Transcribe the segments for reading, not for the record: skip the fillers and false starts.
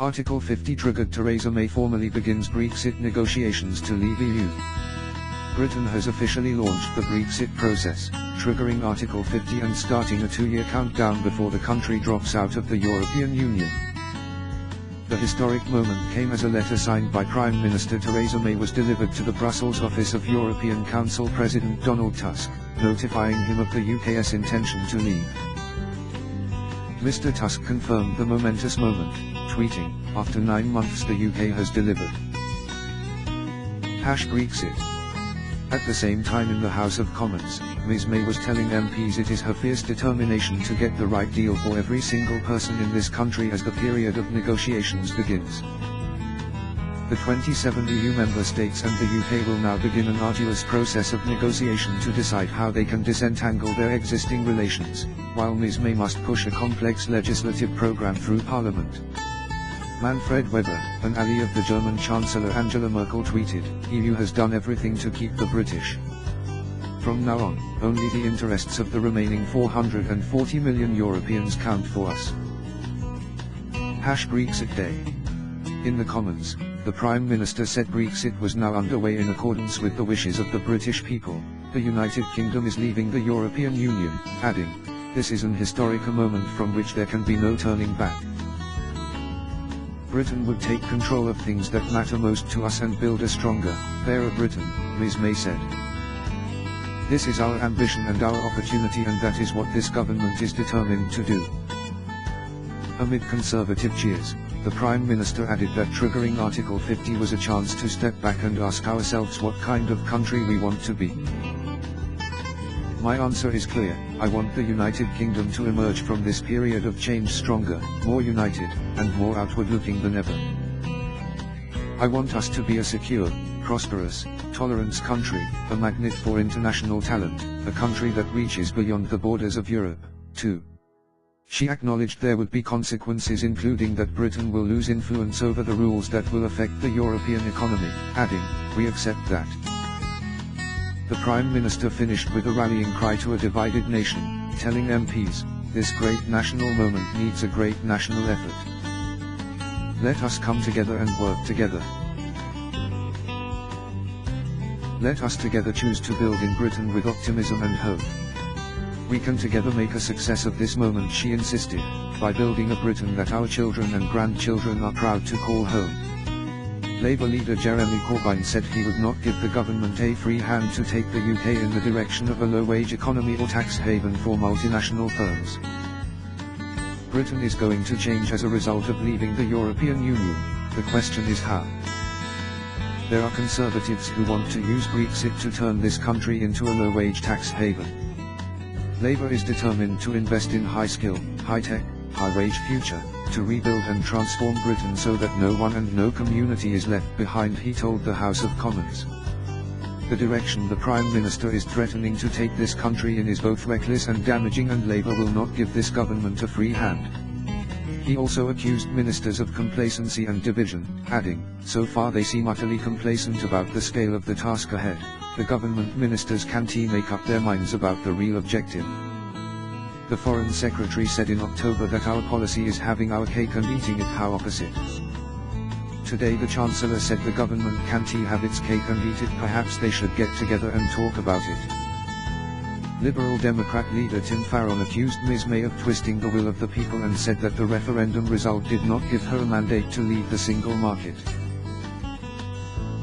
Article 50 triggered. Theresa May formally begins Brexit negotiations to leave EU. Britain has officially launched the Brexit process, triggering Article 50 and starting a 2-year countdown before the country drops out of the European Union. The historic moment came as a letter signed by Prime Minister Theresa May was delivered to the Brussels office of European Council President Donald Tusk, notifying him of the UK's intention to leave. Mr. Tusk confirmed the momentous moment, tweeting, "After 9 months the UK has delivered. #Brexit." At the same time in the House of Commons, Ms. May was telling MPs it is her fierce determination to get the right deal for every single person in this country as the period of negotiations begins. The 27 EU member states and the UK will now begin an arduous process of negotiation to decide how they can disentangle their existing relations, while Ms. May must push a complex legislative programme through Parliament. Manfred Weber, an ally of the German Chancellor Angela Merkel, tweeted, "EU has done everything to keep the British. From now on, only the interests of the remaining 440 million Europeans count for us." #Brexit Day. In the Commons, the Prime Minister said Brexit was now underway in accordance with the wishes of the British people. The United Kingdom is leaving the European Union, adding, "This is an historic moment from which there can be no turning back. Britain would take control of things that matter most to us and build a stronger, fairer Britain," Ms. May said. "This is our ambition and our opportunity, and that is what this government is determined to do." Amid Conservative cheers, the Prime Minister added that triggering Article 50 was a chance to step back and ask ourselves what kind of country we want to be. "My answer is clear: I want the United Kingdom to emerge from this period of change stronger, more united, and more outward-looking than ever. I want us to be a secure, prosperous, tolerant country, a magnet for international talent, a country that reaches beyond the borders of Europe, too." She acknowledged there would be consequences, including that Britain will lose influence over the rules that will affect the European economy, adding, "We accept that." The Prime Minister finished with a rallying cry to a divided nation, telling MPs, "This great national moment needs a great national effort. Let us come together and work together. Let us together choose to build in Britain with optimism and hope. We can together make a success of this moment," she insisted, "by building a Britain that our children and grandchildren are proud to call home." Labour leader Jeremy Corbyn said he would not give the government a free hand to take the UK in the direction of a low-wage economy or tax haven for multinational firms. "Britain is going to change as a result of leaving the European Union. The question is how. There are Conservatives who want to use Brexit to turn this country into a low-wage tax haven. Labour is determined to invest in high-skill, high-tech, high-wage future, to rebuild and transform Britain so that no one and no community is left behind," he told the House of Commons. "The direction the Prime Minister is threatening to take this country in is both reckless and damaging, and Labour will not give this government a free hand." He also accused ministers of complacency and division, adding, "So far they seem utterly complacent about the scale of the task ahead. The government ministers can't make up their minds about the real objective." The Foreign Secretary said in October that our policy is having our cake and eating it. How opposite. Today the Chancellor said the government can't have its cake and eat it. Perhaps they should get together and talk about it. Liberal Democrat leader Tim Farron accused Ms. May of twisting the will of the people and said that the referendum result did not give her a mandate to lead the single market.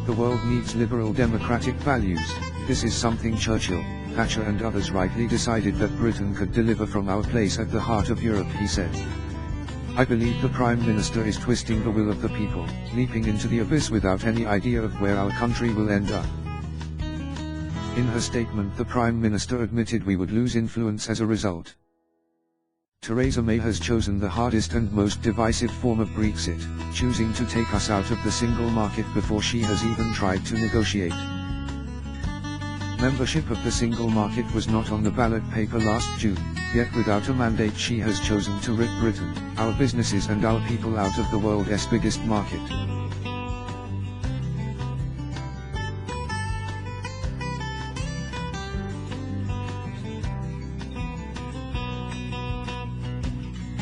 "The world needs liberal democratic values. This is something Churchill, Thatcher and others rightly decided that Britain could deliver from our place at the heart of Europe," he said. "I believe the Prime Minister is twisting the will of the people, leaping into the abyss without any idea of where our country will end up." In her statement, the Prime Minister admitted we would lose influence as a result. Theresa May has chosen the hardest and most divisive form of Brexit, choosing to take us out of the single market before she has even tried to negotiate. Membership of the single market was not on the ballot paper last June, yet without a mandate she has chosen to rip Britain, our businesses and our people out of the world's biggest market.